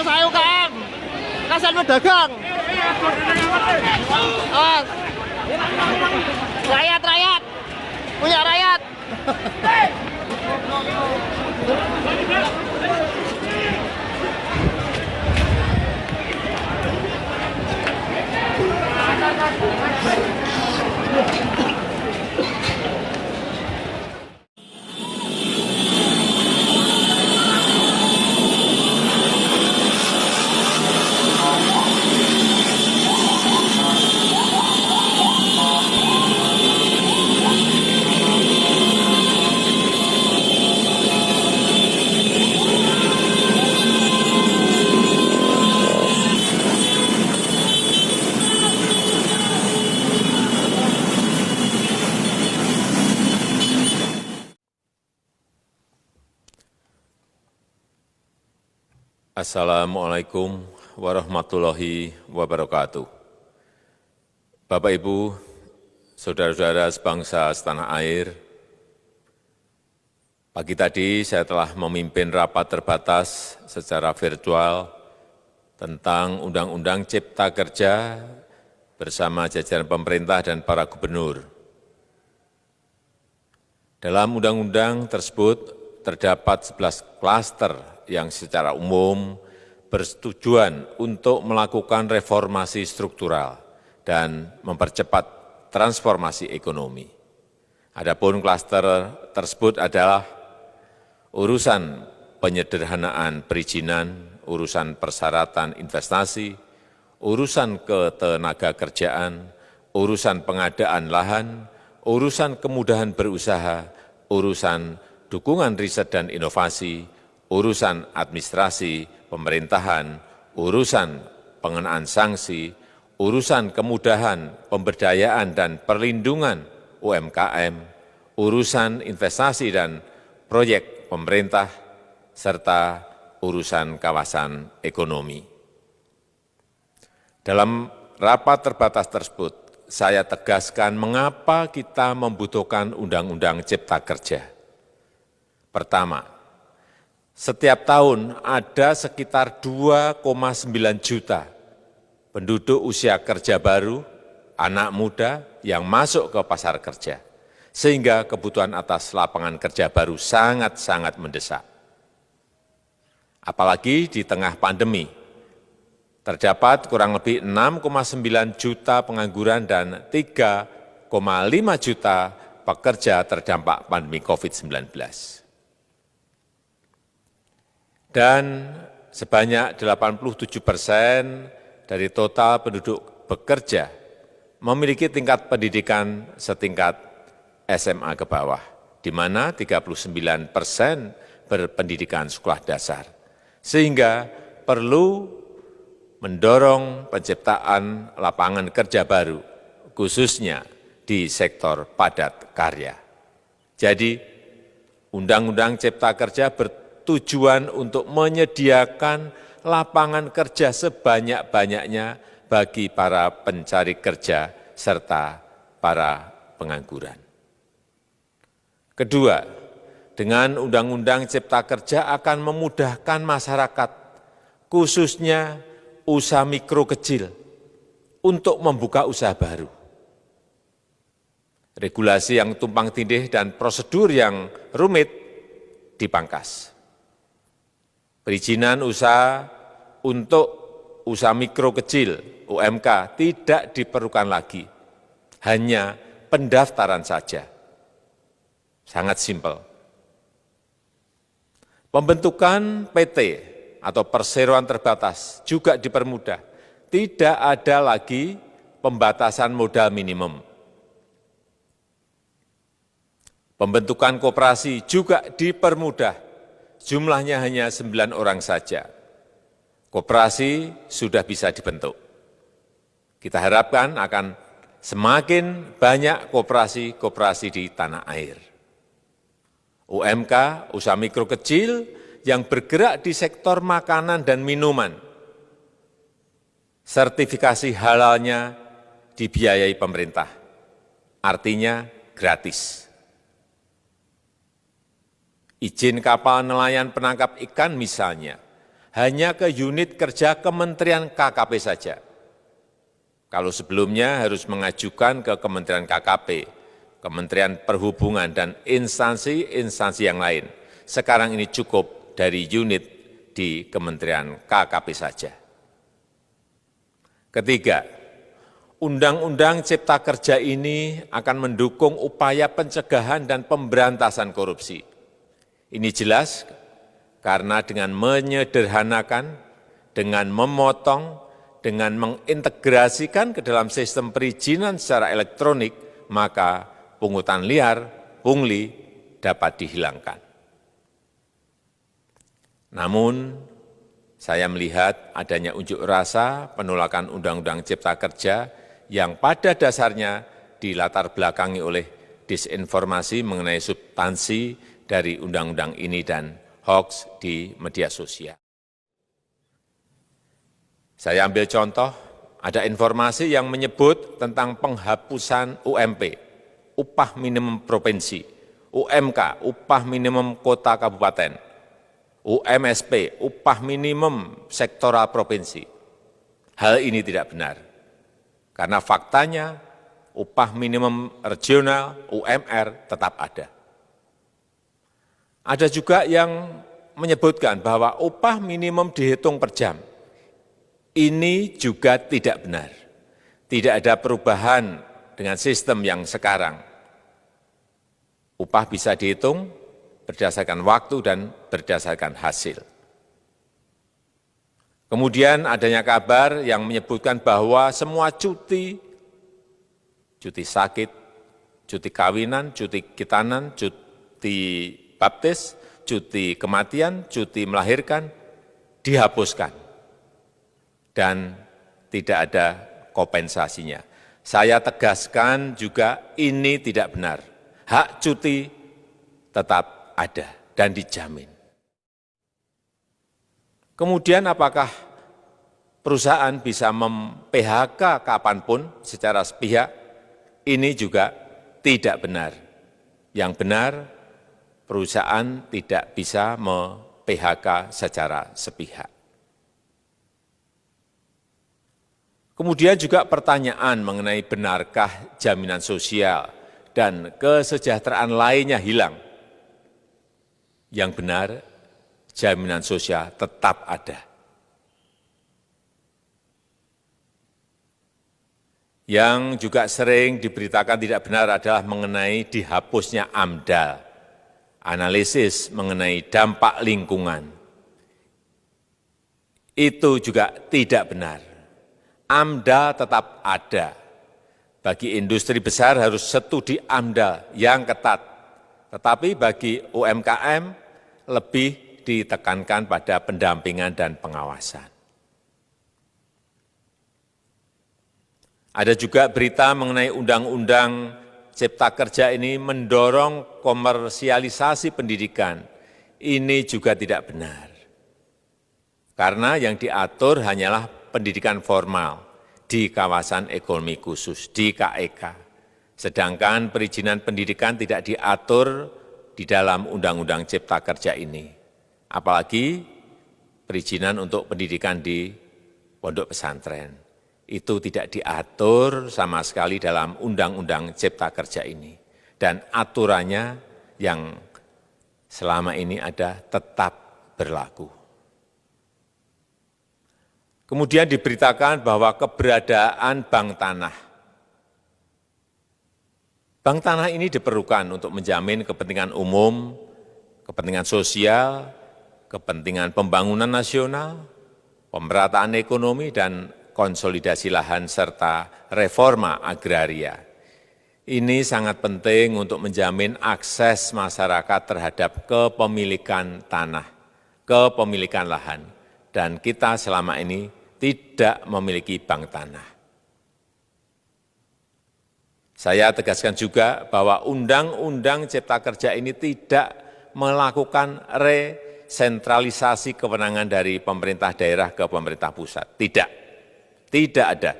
Saya UKM, kasihan pedagang. Rakyat, punya rakyat. Assalamualaikum warahmatullahi wabarakatuh. Bapak, Ibu, saudara-saudara sebangsa setanah air, pagi tadi saya telah memimpin rapat terbatas secara virtual tentang Undang-Undang Cipta Kerja bersama jajaran pemerintah dan para gubernur. Dalam undang-undang tersebut terdapat 11 klaster yang secara umum bertujuan untuk melakukan reformasi struktural dan mempercepat transformasi ekonomi. Adapun klaster tersebut adalah urusan penyederhanaan perizinan, urusan persyaratan investasi, urusan ketenagakerjaan, urusan pengadaan lahan, urusan kemudahan berusaha, urusan dukungan riset dan inovasi, urusan administrasi pemerintahan, urusan pengenaan sanksi, urusan kemudahan pemberdayaan dan perlindungan UMKM, urusan investasi dan proyek pemerintah, serta urusan kawasan ekonomi. Dalam rapat terbatas tersebut, saya tegaskan mengapa kita membutuhkan Undang-Undang Cipta Kerja. Pertama, setiap tahun ada sekitar 2,9 juta penduduk usia kerja baru, anak muda yang masuk ke pasar kerja, sehingga kebutuhan atas lapangan kerja baru sangat-sangat mendesak. Apalagi di tengah pandemi, terdapat kurang lebih 6,9 juta pengangguran dan 3,5 juta pekerja terdampak pandemi COVID-19. Dan sebanyak 87% dari total penduduk bekerja memiliki tingkat pendidikan setingkat SMA ke bawah, di mana 39% berpendidikan sekolah dasar. Sehingga perlu mendorong penciptaan lapangan kerja baru, khususnya di sektor padat karya. Jadi, Undang-Undang Cipta Kerja tujuan untuk menyediakan lapangan kerja sebanyak-banyaknya bagi para pencari kerja serta para pengangguran. Kedua, dengan Undang-Undang Cipta Kerja akan memudahkan masyarakat, khususnya usaha mikro kecil, untuk membuka usaha baru. Regulasi yang tumpang tindih dan prosedur yang rumit dipangkas. Perizinan usaha untuk usaha mikro kecil UMK tidak diperlukan lagi, hanya pendaftaran saja. Sangat simpel. Pembentukan PT atau perseroan terbatas juga dipermudah. Tidak ada lagi pembatasan modal minimum. Pembentukan koperasi juga dipermudah. Jumlahnya hanya 9 orang saja. Koperasi sudah bisa dibentuk. Kita harapkan akan semakin banyak koperasi-koperasi di tanah air. UMK, usaha mikro kecil yang bergerak di sektor makanan dan minuman, sertifikasi halalnya dibiayai pemerintah, artinya gratis. Izin kapal nelayan penangkap ikan misalnya, hanya ke unit kerja Kementerian KKP saja. Kalau sebelumnya harus mengajukan ke Kementerian KKP, Kementerian Perhubungan, dan instansi-instansi yang lain. Sekarang ini cukup dari unit di Kementerian KKP saja. Ketiga, Undang-Undang Cipta Kerja ini akan mendukung upaya pencegahan dan pemberantasan korupsi. Ini jelas karena dengan menyederhanakan, dengan memotong, dengan mengintegrasikan ke dalam sistem perizinan secara elektronik, maka pungutan liar, pungli dapat dihilangkan. Namun, saya melihat adanya unjuk rasa penolakan Undang-Undang Cipta Kerja yang pada dasarnya dilatar belakangi oleh disinformasi mengenai substansi dari undang-undang ini dan hoax di media sosial. Saya ambil contoh, ada informasi yang menyebut tentang penghapusan UMP, upah minimum provinsi, UMK, upah minimum kota kabupaten, UMSP, upah minimum sektoral provinsi. Hal ini tidak benar, karena faktanya upah minimum regional, UMR, tetap ada. Ada juga yang menyebutkan bahwa upah minimum dihitung per jam. Ini juga tidak benar. Tidak ada perubahan dengan sistem yang sekarang. Upah bisa dihitung berdasarkan waktu dan berdasarkan hasil. Kemudian adanya kabar yang menyebutkan bahwa semua cuti sakit, cuti kawinan, cuti khitanan, cuti baptis, cuti kematian, cuti melahirkan, dihapuskan. Dan tidak ada kompensasinya. Saya tegaskan juga ini tidak benar. Hak cuti tetap ada dan dijamin. Kemudian apakah perusahaan bisa mem-PHK kapanpun secara sepihak? Ini juga tidak benar. Yang benar, perusahaan tidak bisa me-PHK secara sepihak. Kemudian juga pertanyaan mengenai benarkah jaminan sosial dan kesejahteraan lainnya hilang. Yang benar, jaminan sosial tetap ada. Yang juga sering diberitakan tidak benar adalah mengenai dihapusnya AMDAL. Analisis mengenai dampak lingkungan. Itu juga tidak benar. AMDAL tetap ada. Bagi industri besar harus studi AMDAL yang ketat. Tetapi bagi UMKM lebih ditekankan pada pendampingan dan pengawasan. Ada juga berita mengenai Undang-Undang Cipta Kerja ini mendorong komersialisasi pendidikan. Ini juga tidak benar. Karena yang diatur hanyalah pendidikan formal di kawasan ekonomi khusus, di KEK. Sedangkan perizinan pendidikan tidak diatur di dalam Undang-Undang Cipta Kerja ini. Apalagi perizinan untuk pendidikan di pondok pesantren. Itu tidak diatur sama sekali dalam Undang-Undang Cipta Kerja ini. Dan aturannya yang selama ini ada tetap berlaku. Kemudian diberitakan bahwa keberadaan bank tanah. Bank tanah ini diperlukan untuk menjamin kepentingan umum, kepentingan sosial, kepentingan pembangunan nasional, pemerataan ekonomi, dan konsolidasi lahan serta reforma agraria. Ini sangat penting untuk menjamin akses masyarakat terhadap kepemilikan tanah, kepemilikan lahan, dan kita selama ini tidak memiliki bank tanah. Saya tegaskan juga bahwa Undang-Undang Cipta Kerja ini tidak melakukan resentralisasi kewenangan dari pemerintah daerah ke pemerintah pusat. Tidak ada.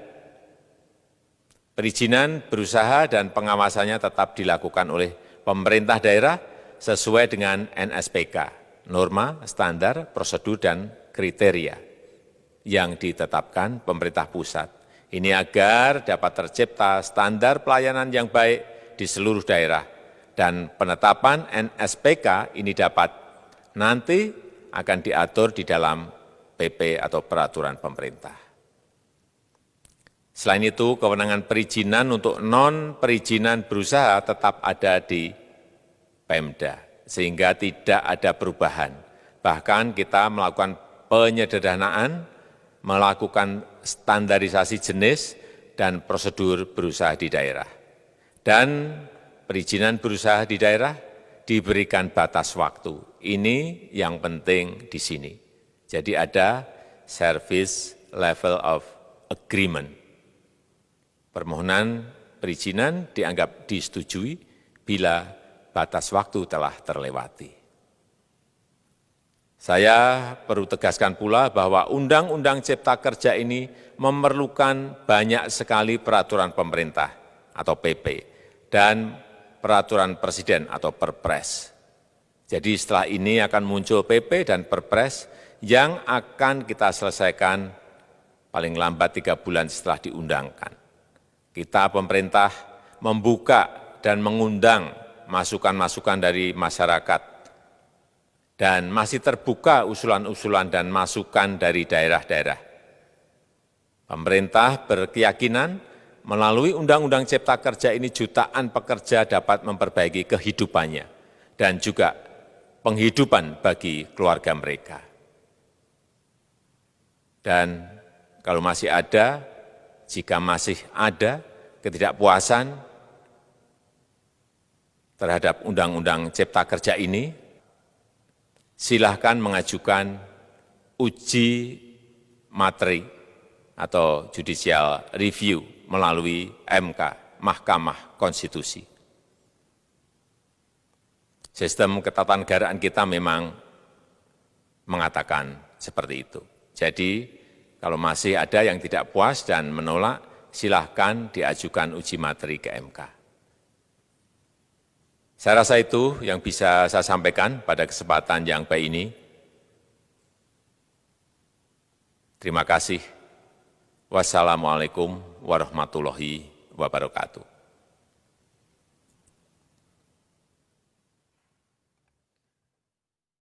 Perizinan berusaha dan pengawasannya tetap dilakukan oleh pemerintah daerah sesuai dengan NSPK, norma, standar, prosedur, dan kriteria yang ditetapkan pemerintah pusat. Ini agar dapat tercipta standar pelayanan yang baik di seluruh daerah, dan penetapan NSPK ini dapat nanti akan diatur di dalam PP atau peraturan pemerintah. Selain itu, kewenangan perizinan untuk non-perizinan berusaha tetap ada di Pemda, sehingga tidak ada perubahan. Bahkan kita melakukan penyederhanaan, melakukan standarisasi jenis dan prosedur berusaha di daerah. Dan perizinan berusaha di daerah diberikan batas waktu. Ini yang penting di sini. Jadi ada service level of agreement. Permohonan perizinan dianggap disetujui bila batas waktu telah terlewati. Saya perlu tegaskan pula bahwa Undang-Undang Cipta Kerja ini memerlukan banyak sekali peraturan pemerintah atau PP dan peraturan presiden atau Perpres. Jadi setelah ini akan muncul PP dan Perpres yang akan kita selesaikan paling lambat 3 bulan setelah diundangkan. Kita pemerintah membuka dan mengundang masukan-masukan dari masyarakat, dan masih terbuka usulan-usulan dan masukan dari daerah-daerah. Pemerintah berkeyakinan melalui Undang-Undang Cipta Kerja ini jutaan pekerja dapat memperbaiki kehidupannya dan juga penghidupan bagi keluarga mereka. Dan kalau masih ada, jika masih ada ketidakpuasan terhadap Undang-Undang Cipta Kerja ini, silahkan mengajukan uji materi atau judicial review melalui MK, Mahkamah Konstitusi. Sistem ketatanegaraan kita memang mengatakan seperti itu. Jadi, kalau masih ada yang tidak puas dan menolak, silahkan diajukan uji materi ke MK. Saya rasa itu yang bisa saya sampaikan pada kesempatan yang baik ini. Terima kasih. Wassalamualaikum warahmatullahi wabarakatuh.